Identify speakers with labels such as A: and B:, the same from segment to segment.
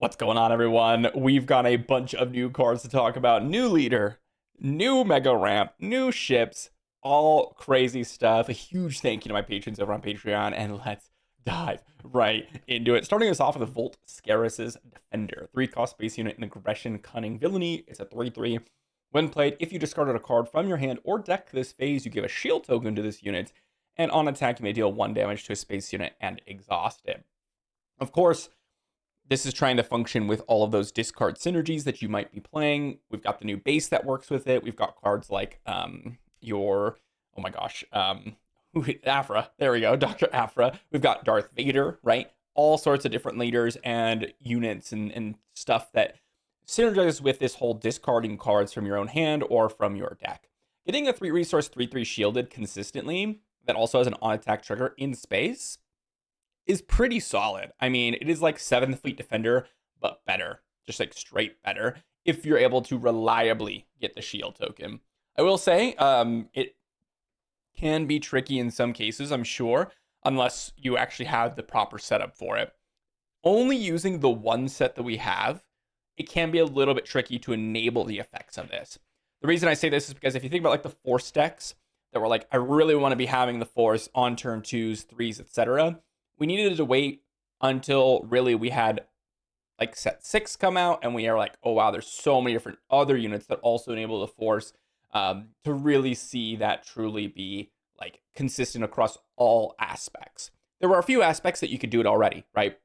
A: What's going on, everyone? We've got a bunch of new cards to talk about. New leader, new mega ramp, new ships, all crazy stuff. A huge thank you to my patrons over on Patreon, and let's dive right into it. Starting us off with Volt Scarus's Defender. 3-cost base unit in Aggression, Cunning, Villainy. It's a 3/3. When played, if you discarded a card from your hand or deck this phase, you give a shield token to this unit, and on attack, you may deal 1 damage to a space unit and exhaust it. Of course, this is trying to function with all of those discard synergies that you might be playing. We've got the new base that works with it. We've got cards like Afra. There we go, Dr. Afra. We've got Darth Vader, right? All sorts of different leaders and units and stuff that synergize with this whole discarding cards from your own hand or from your deck. Getting a 3-resource 3/3 shielded consistently that also has an on-attack trigger in space is pretty solid. I mean, it is like 7th Fleet Defender, but better. Just like straight better if you're able to reliably get the shield token. I will say, it can be tricky in some cases, I'm sure, unless you actually have the proper setup for it. Only using the one set that we have, it can be a little bit tricky to enable the effects of this. The reason I say this is because if you think about like the Force decks that were like, I really want to be having the Force on turn 2s, 3s, etc., we needed to wait until really we had like set 6 come out, and we are like, oh wow, there's so many different other units that also enable the Force to really see that truly be like consistent across all aspects. There were a few aspects that you could do it already, right?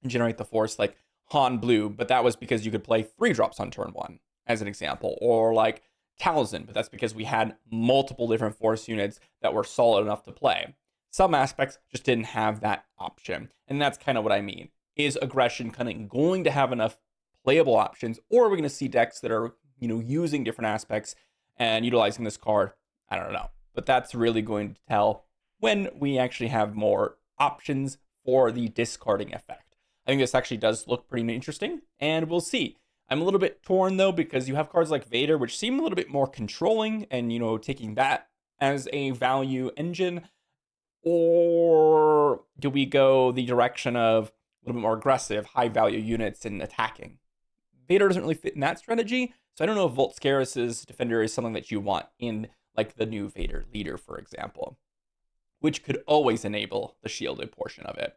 A: And generate the Force like Han Blue, but that was because you could play 3 drops on turn 1 as an example, or like Talzin, but that's because we had multiple different Force units that were solid enough to play. Some aspects just didn't have that option. And that's kind of what I mean. Is Aggression Cunning going to have enough playable options, or are we going to see decks that are, using different aspects and utilizing this card? I don't know. But that's really going to tell when we actually have more options for the discarding effect. I think this actually does look pretty interesting, and we'll see. I'm a little bit torn, though, because you have cards like Vader, which seem a little bit more controlling and, taking that as a value engine. Or do we go the direction of a little bit more aggressive, high value units and attacking? Vader doesn't really fit in that strategy, so I don't know if Volt Scarus's Defender is something that you want in like the new Vader leader, for example, which could always enable the shielded portion of it.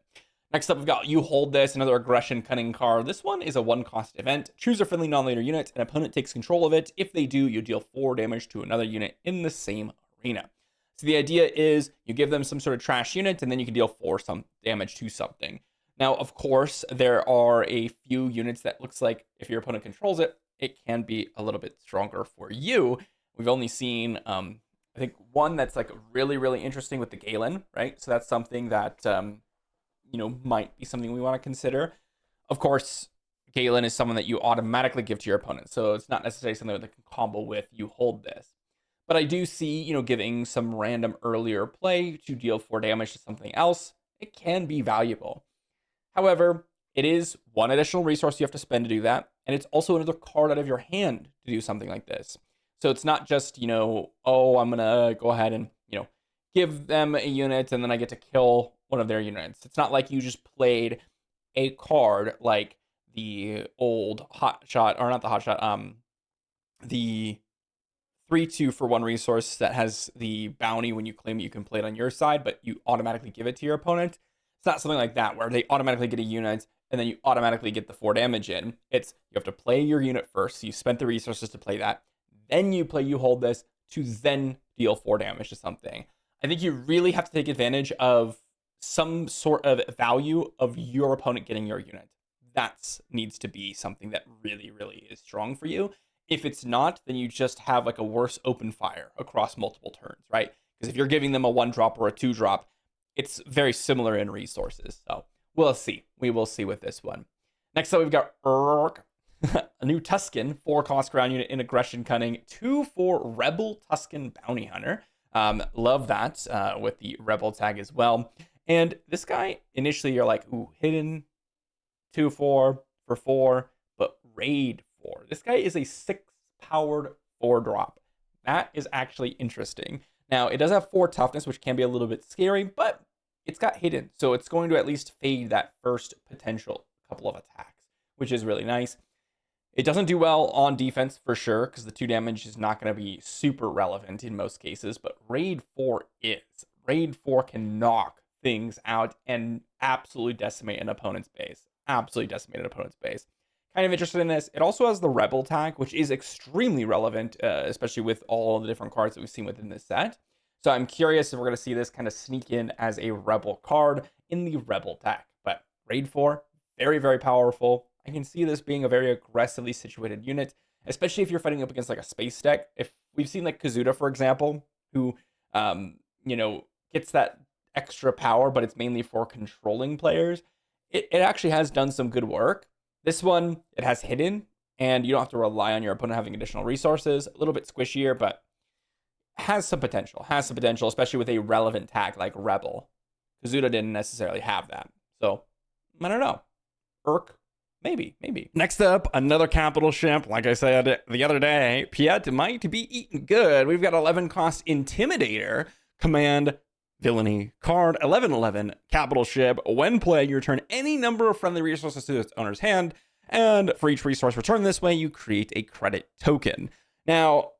A: Next up, we've got You Hold This, another Aggression Cunning card. This one is a 1-cost event. Choose a friendly non-leader unit. An opponent takes control of it. If they do, you deal 4 damage to another unit in the same arena. So the idea is you give them some sort of trash unit, and then you can deal 4 some damage to something. Now, of course, there are a few units that looks like if your opponent controls it, it can be a little bit stronger for you. We've only seen, I think, one that's like really, really interesting with the Galen, right? So that's something that, might be something we want to consider. Of course, Galen is someone that you automatically give to your opponent, so it's not necessarily something that can combo with You Hold This. But I do see, giving some random earlier play to deal 4 damage to something else, it can be valuable. However, it is 1 additional resource you have to spend to do that, and it's also another card out of your hand to do something like this. So it's not just, oh, I'm going to go ahead and, give them a unit and then I get to kill one of their units. It's not like you just played a card like the old hotshot, or not the hotshot, the 3/2 for 1 resource that has the bounty when you claim it, you can play it on your side, but you automatically give it to your opponent. It's not something like that where they automatically get a unit and then you automatically get the 4 damage in. It's you have to play your unit first. So you spent the resources to play that. Then you play You Hold This to then deal 4 damage to something. I think you really have to take advantage of some sort of value of your opponent getting your unit. That needs to be something that really, really is strong for you. If it's not, then you just have like a worse open fire across multiple turns, right? Because if you're giving them a 1-drop or a 2-drop, it's very similar in resources. So we'll see. We will see with this one. Next up, we've got a new Tusken, 4-cost ground unit in Aggression Cunning, 2 for Rebel Tusken Bounty Hunter. Love that with the Rebel tag as well. And this guy, initially you're like, ooh, hidden 2/4 for 4, but raid 4. This guy is a 6-powered 4-drop. That is actually interesting. Now, it does have 4 toughness, which can be a little bit scary, but it's got hidden. So it's going to at least fade that first potential couple of attacks, which is really nice. It doesn't do well on defense for sure, because the 2 damage is not going to be super relevant in most cases, but Raid 4 is. Raid 4 can knock things out and absolutely decimate an opponent's base. Absolutely decimate an opponent's base. Kind of interested in this. It also has the Rebel tag, which is extremely relevant, especially with all the different cards that we've seen within this set. So I'm curious if we're going to see this kind of sneak in as a Rebel card in the Rebel tag. But Raid 4, very, very powerful. I can see this being a very aggressively situated unit, especially if you're fighting up against like a space deck. If we've seen like Kazuda, for example, who, gets that extra power, but it's mainly for controlling players. It actually has done some good work. This one, it has hidden, and you don't have to rely on your opponent having additional resources. A little bit squishier, but has some potential. Especially with a relevant tag like Rebel. Kazuda didn't necessarily have that. So, I don't know. Maybe. Next up, another capital ship. Like I said the other day, Piet might be eaten good. We've got 11 cost Intimidator, command, villainy card, 11/11 capital ship. When playing, you return any number of friendly resources to its owner's hand, and for each resource returned this way, you create a credit token. Now,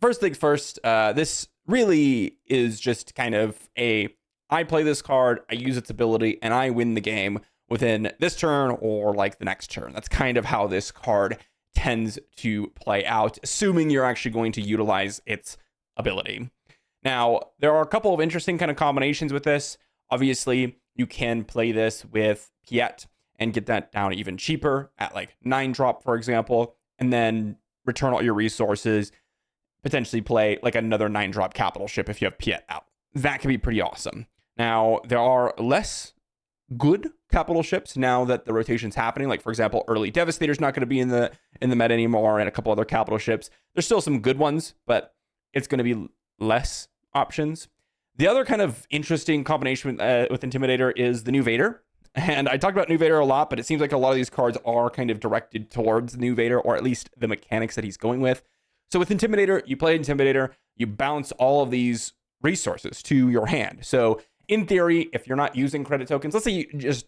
A: first things first, this really is just kind of I play this card, I use its ability, and I win the game within this turn or like the next turn. That's kind of how this card tends to play out, assuming you're actually going to utilize its ability. Now, there are a couple of interesting kind of combinations with this. Obviously, you can play this with Piet and get that down even cheaper at like 9-drop, for example, and then return all your resources, potentially play like another 9-drop capital ship if you have Piet out. That can be pretty awesome. Now, there are less good capital ships now that the rotation's happening. Like, for example, early Devastator's not going to be in the meta anymore, and a couple other capital ships. There's still some good ones, but it's going to be less options. The other kind of interesting combination with Intimidator is the new Vader. And I talked about new Vader a lot, but it seems like a lot of these cards are kind of directed towards the new Vader, or at least the mechanics that he's going with. So with Intimidator, you play Intimidator, you bounce all of these resources to your hand. So in theory, if you're not using credit tokens, let's say you just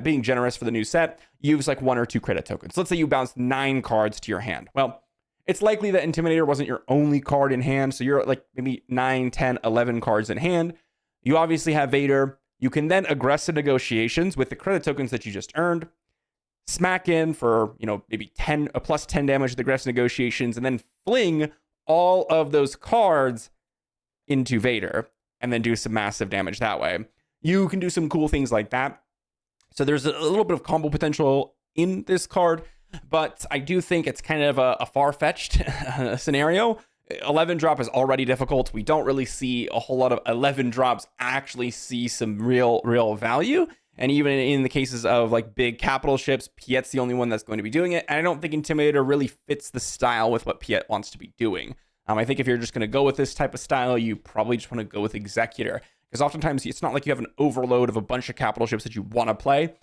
A: being generous for the new set, use like 1 or 2 credit tokens. Let's say you bounce 9 cards to your hand. Well, it's likely that Intimidator wasn't your only card in hand. So you're like maybe 9, 10, 11 cards in hand. You obviously have Vader. You can then aggressive negotiations with the credit tokens that you just earned. Smack in for, maybe 10, a plus 10 damage with aggressive negotiations, and then fling all of those cards into Vader, and then do some massive damage that way. You can do some cool things like that. So there's a little bit of combo potential in this card, but I do think it's kind of a far-fetched scenario. 11 drop is already difficult. We don't really see a whole lot of 11 drops actually see some real value. And even in the cases of like big capital ships, Piet's the only one that's going to be doing it. And I don't think Intimidator really fits the style with what Piet wants to be doing. I think if you're just going to go with this type of style, you probably just want to go with Executor, because oftentimes it's not like you have an overload of a bunch of capital ships that you want to play.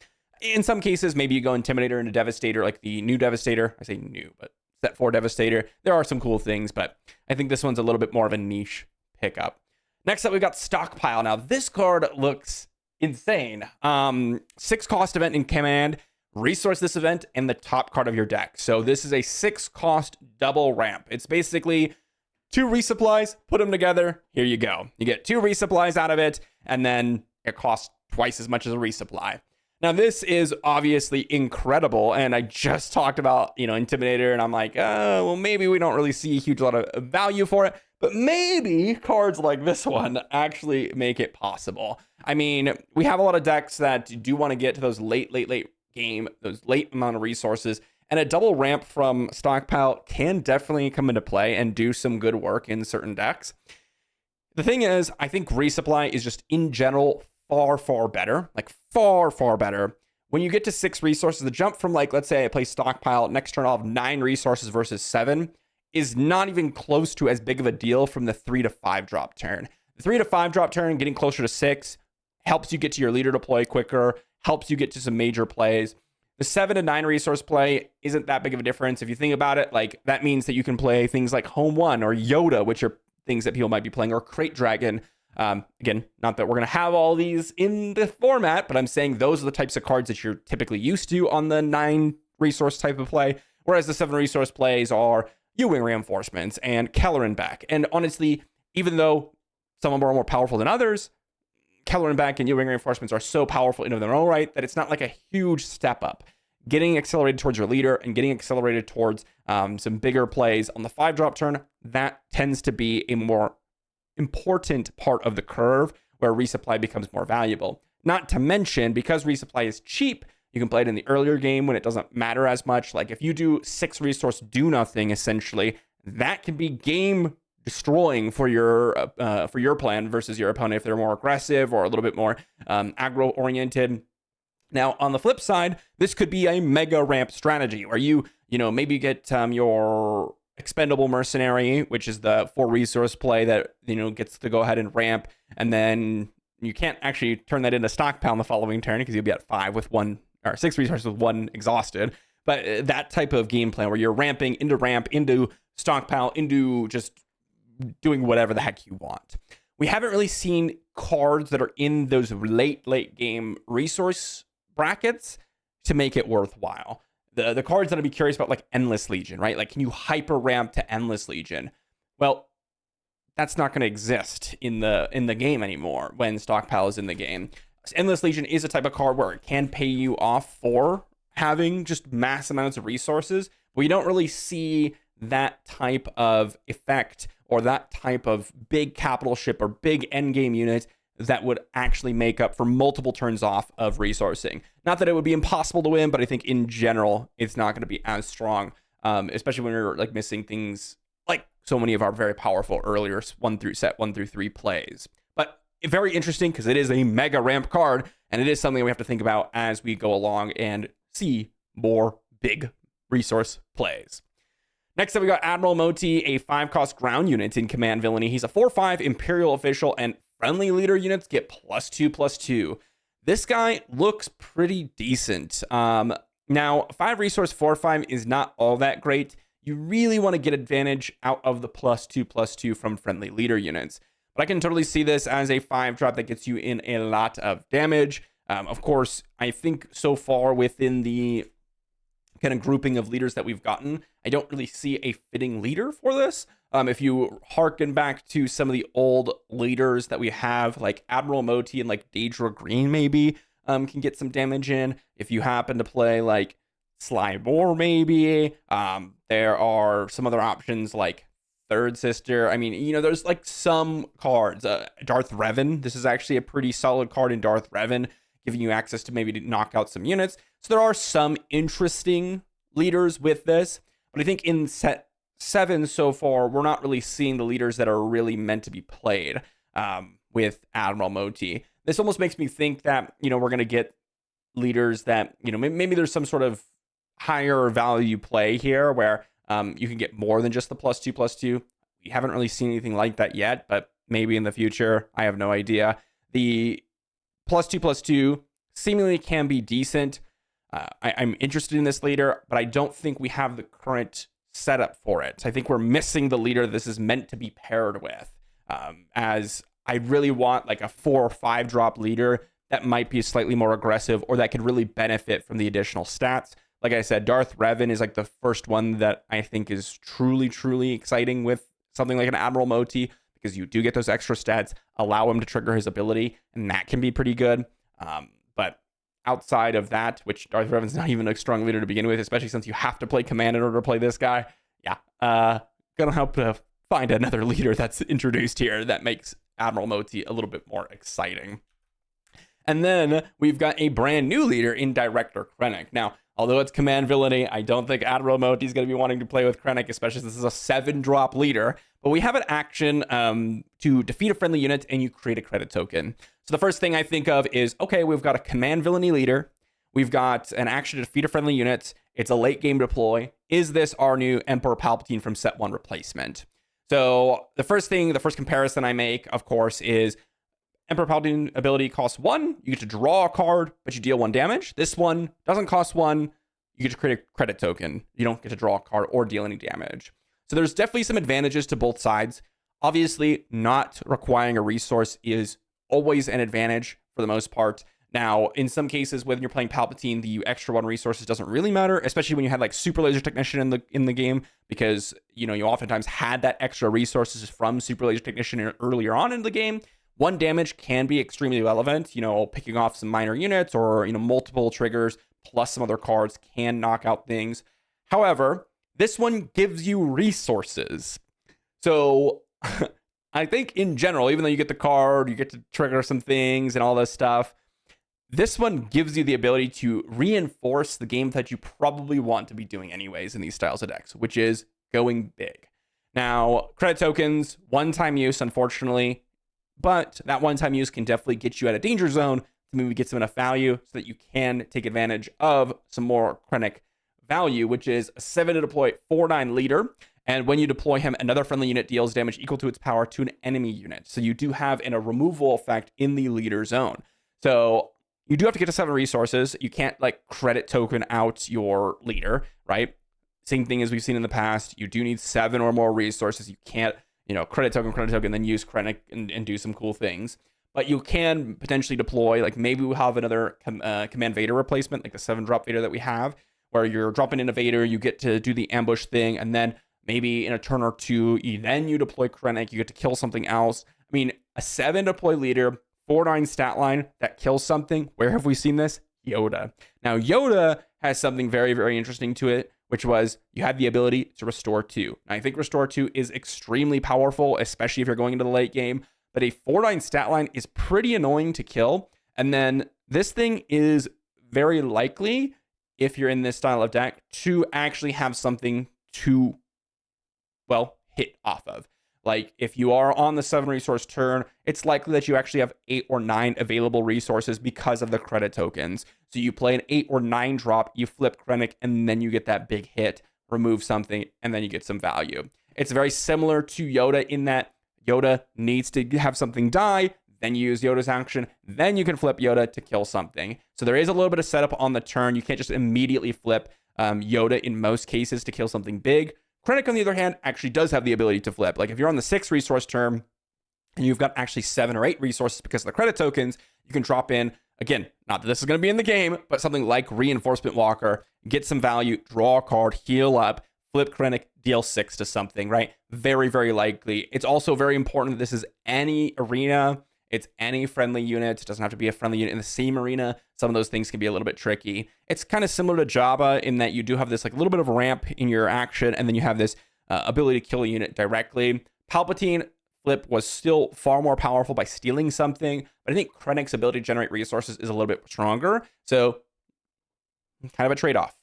A: In some cases, maybe you go Intimidator into Devastator, like the new Devastator. I say new, but set 4 Devastator. There are some cool things, but I think this one's a little bit more of a niche pickup. Next up, we've got Stockpile. Now, this card looks insane. 6 cost event in command. Resource this event and the top card of your deck. So this is a 6 cost double ramp. It's basically 2 resupplies, put them together, here you go. You get 2 resupplies out of it, and then it costs twice as much as a resupply. Now, this is obviously incredible, and I just talked about, Intimidator, and I'm like, well, maybe we don't really see a huge lot of value for it, but maybe cards like this one actually make it possible. I mean, we have a lot of decks that do want to get to those late game, those late amount of resources, and a double ramp from Stockpile can definitely come into play and do some good work in certain decks. The thing is, I think resupply is just in general far better. Like far better. When you get to 6 resources, the jump from like, let's say I play Stockpile, next turn I'll have 9 resources versus 7 is not even close to as big of a deal from the 3 to 5 drop turn. The 3 to 5 drop turn, getting closer to 6, helps you get to your leader deploy quicker, helps you get to some major plays. The 7 to 9 resource play isn't that big of a difference. If you think about it, like that means that you can play things like Home 1 or Yoda, which are things that people might be playing, or Crate Dragon. Again, not that we're going to have all these in the format, but I'm saying those are the types of cards that you're typically used to on the 9 resource type of play, whereas the 7 resource plays are U-Wing reinforcements and Kelleran back. And honestly, even though some of them are more powerful than others, Kelleran back and U-Wing reinforcements are so powerful in their own right that it's not like a huge step up. Getting accelerated towards your leader and getting accelerated towards some bigger plays on the 5-drop turn, that tends to be a more important part of the curve where resupply becomes more valuable. Not to mention, because resupply is cheap, you can play it in the earlier game when it doesn't matter as much. Like if you do 6 resource do nothing, essentially, that can be game destroying for your plan versus your opponent if they're more aggressive or a little bit more aggro oriented. Now, on the flip side, this could be a mega ramp strategy where you maybe get your expendable mercenary, which is the 4 resource play that, gets to go ahead and ramp. And then you can't actually turn that into stockpile in the following turn because you'll be at 5 with 1 or 6 resources with 1 exhausted. But that type of game plan where you're ramping into ramp, into stockpile, into just doing whatever the heck you want. We haven't really seen cards that are in those late game resource brackets to make it worthwhile. The cards that I'd be curious about, like Endless Legion, right? Like, can you hyper ramp to Endless Legion? Well, that's not going to exist in the game anymore when Stockpile is in the game. Endless Legion is a type of card where it can pay you off for having just mass amounts of resources, but you don't really see that type of effect or that type of big capital ship or big endgame unit that would actually make up for multiple turns off of resourcing. Not that it would be impossible to win, but I think in general, it's not going to be as strong, especially when you're like missing things like so many of our very powerful earlier 1 through 3 plays. But very interesting because it is a mega ramp card, and it is something we have to think about as we go along and see more big resource plays. Next up, we got Admiral Motti, a 5-cost ground unit in Command Villainy. He's a 4/5 Imperial official, and friendly leader units get +2/+2. This guy looks pretty decent. Now, 5 resource 4/5 is not all that great. You really want to get advantage out of the +2/+2 from friendly leader units. But I can totally see this as a 5-drop that gets you in a lot of damage. Of course, I think so far within the kind of grouping of leaders that we've gotten, I don't really see a fitting leader for this. If you harken back to some of the old leaders that we have, like Admiral Motti and like Daedra Green maybe can get some damage in. If you happen to play like Sly Moore maybe, there are some other options like Third Sister. I mean, there's like some cards. Darth Revan, this is actually a pretty solid card in Darth Revan, giving you access to maybe knock out some units. So there are some interesting leaders with this, but I think in set 7 so far, we're not really seeing the leaders that are really meant to be played with Admiral Motti. This almost makes me think that, we're going to get leaders that, maybe there's some sort of higher value play here where you can get more than just the +2/+2. We haven't really seen anything like that yet, but maybe in the future, I have no idea. The +2/+2 seemingly can be decent. I'm interested in this leader, but I don't think we have the current setup for it. I think we're missing the leader this is meant to be paired with, as I really want like a 4 or 5 drop leader that might be slightly more aggressive or that could really benefit from the additional stats. Like I said, Darth Revan is like the first one that I think is truly, truly exciting with something like an Admiral Motti, because you do get those extra stats, allow him to trigger his ability, and that can be pretty good. But outside of that, which Darth Revan's not even a strong leader to begin with, especially since you have to play command in order to play this guy. Gonna help to find another leader that's introduced here that makes Admiral Motti a little bit more exciting. And then we've got a brand new leader in Director Krennic. Now, although it's command villainy, I don't think Admiral Motti is going to be wanting to play with Krennic, especially since this is a 7-drop leader. But we have an action to defeat a friendly unit and you create a credit token. So the first thing I think of is, okay, we've got a command villainy leader. We've got an action to defeat a friendly unit. It's a late game deploy. Is this our new Emperor Palpatine from set 1 replacement? So the first comparison I make, of course, is Emperor Palpatine ability costs 1. You get to draw a card, but you deal 1 damage. This one doesn't cost 1. You get to create a credit token. You don't get to draw a card or deal any damage. So there's definitely some advantages to both sides. Obviously, not requiring a resource is always an advantage for the most part. Now, in some cases, when you're playing Palpatine, the extra 1 resources doesn't really matter, especially when you had like Super Laser Technician in the game, because you oftentimes had that extra resources from Super Laser Technician earlier on in the game. 1 damage can be extremely relevant. Picking off some minor units or multiple triggers plus some other cards can knock out things. However, this one gives you resources. So I think in general, even though you get the card, you get to trigger some things and all this stuff, this one gives you the ability to reinforce the game that you probably want to be doing anyways in these styles of decks, which is going big. Now, credit tokens, one-time use, unfortunately, but that one-time use can definitely get you out of danger zone to maybe get some enough value so that you can take advantage of some more Krennic value, which is a 7 to deploy 4/9 leader. And when you deploy him, another friendly unit deals damage equal to its power to an enemy unit. So you do have a removal effect in the leader zone. So you do have to get to 7 resources. You can't credit token out your leader, right? Same thing as we've seen in the past. You do need 7 or more resources. You can't, credit token, then use Krennic and do some cool things. But you can potentially deploy, maybe we'll have another Command Vader replacement, like the 7-drop Vader that we have, where you're dropping in a Vader, you get to do the ambush thing, and then maybe in a turn or two, then you deploy Krennic, you get to kill something else. I mean, a 7 deploy leader, 4/9 stat line that kills something. Where have we seen this? Yoda. Now, Yoda has something very, very interesting to it, which was you have the ability to restore 2. Now, I think restore 2 is extremely powerful, especially if you're going into the late game, but a 4/9 stat line is pretty annoying to kill. And then this thing is very likely, if you're in this style of deck, to actually have something to, hit off of. Like, if you are on the 7 resource turn, it's likely that you actually have 8 or 9 available resources because of the credit tokens. So you play an 8 or 9 drop, you flip Krennic, and then you get that big hit, remove something, and then you get some value. It's very similar to Yoda in that Yoda needs to have something die, then you use Yoda's action, then you can flip Yoda to kill something. So there is a little bit of setup on the turn. You can't just immediately flip Yoda in most cases to kill something big. Krennic, on the other hand, actually does have the ability to flip. Like, if you're on the 6 resource turn and you've got actually 7 or 8 resources because of the credit tokens, you can drop in, again, not that this is going to be in the game, but something like Reinforcement Walker, get some value, draw a card, heal up, flip Krennic, deal 6 to something, right? Very, very likely. It's also very important that this is any arena. It's any friendly unit. It doesn't have to be a friendly unit in the same arena. Some of those things can be a little bit tricky. It's kind of similar to Jabba in that you do have this little bit of ramp in your action, and then you have this ability to kill a unit directly. Palpatine flip was still far more powerful by stealing something, but I think Krennic's ability to generate resources is a little bit stronger. So kind of a trade-off.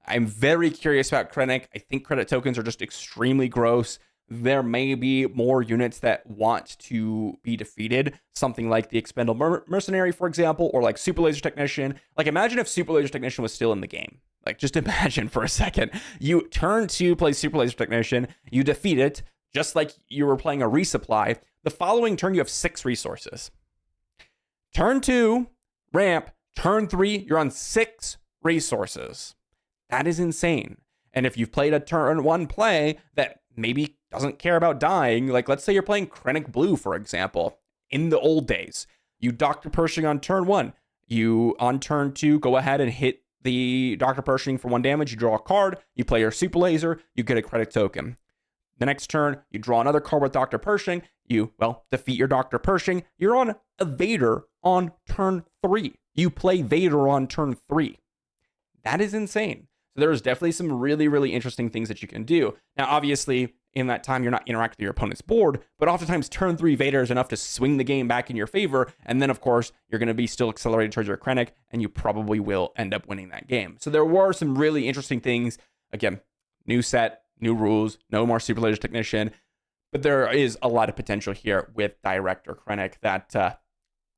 A: I'm very curious about Krennic. I think credit tokens are just extremely gross. There may be more units that want to be defeated, something like the Expendable Mercenary, for example, or like Super Laser Technician. Like, imagine if Super Laser Technician was still in the game. Like, just imagine for a second. You turn 2, play Super Laser Technician, you defeat it, just like you were playing a resupply. The following turn, you have 6 resources. Turn 2, ramp. Turn 3, you're on 6 resources. That is insane. And if you've played a turn 1 play that maybe doesn't care about dying, like let's say you're playing Krennic Blue, for example, in the old days, you Dr. Pershing on turn 1, you on turn 2 go ahead and hit the Dr. Pershing for 1 damage, you draw a card, you play your Super Laser, you get a credit token. The next turn, you draw another card with Dr. Pershing, you, defeat your Dr. Pershing, you're on a Vader on turn 3. You play Vader on turn 3. That is insane. So there's definitely some really, really interesting things that you can do. Now, obviously, in that time, you're not interacting with your opponent's board, but oftentimes turn 3 Vader is enough to swing the game back in your favor. And then, of course, you're going to be still accelerated towards your Krennic, and you probably will end up winning that game. So there were some really interesting things. Again, new set, new rules, no more Super Laser Technician. But there is a lot of potential here with Director Krennic that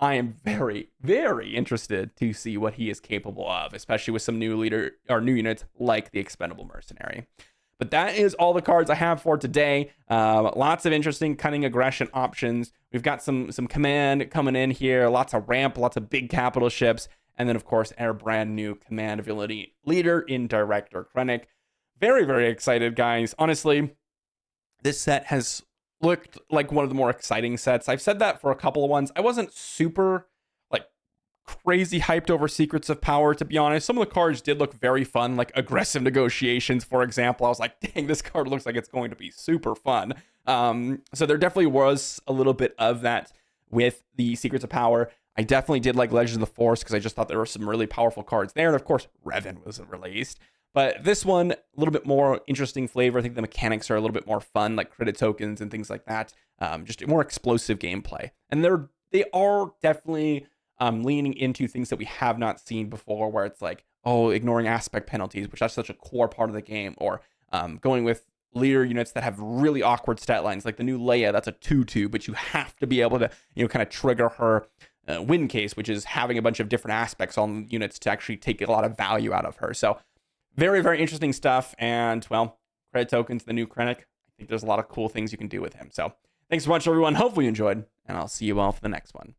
A: I am very, very interested to see what he is capable of, especially with some new units like the Expendable Mercenary. But that is all the cards I have for today. Lots of interesting cunning aggression options. We've got some command coming in here, lots of ramp, lots of big capital ships, and then, of course, our brand new command ability leader in Director Krennic. Very, very excited, guys. Honestly, this set has looked like one of the more exciting sets. I've said that for a couple of ones. I wasn't super crazy hyped over Secrets of Power, to be honest. Some of the cards did look very fun, like Aggressive Negotiations, for example. I was like, dang, this card looks like it's going to be super fun. So there definitely was a little bit of that with the Secrets of Power. I definitely did like Legends of the Force because I just thought there were some really powerful cards there. And of course, Revan was released. But this one, a little bit more interesting flavor. I think the mechanics are a little bit more fun, like credit tokens and things like that. Just more explosive gameplay. And they are definitely leaning into things that we have not seen before, where it's like, oh, ignoring aspect penalties, which that's such a core part of the game, or going with leader units that have really awkward stat lines, like the new Leia, that's a 2/2, but you have to be able to, kind of trigger her win case, which is having a bunch of different aspects on units to actually take a lot of value out of her. So very, very interesting stuff. And, well, credit tokens, the new Krennic. I think there's a lot of cool things you can do with him. So thanks so much, everyone. Hopefully you enjoyed, and I'll see you all for the next one.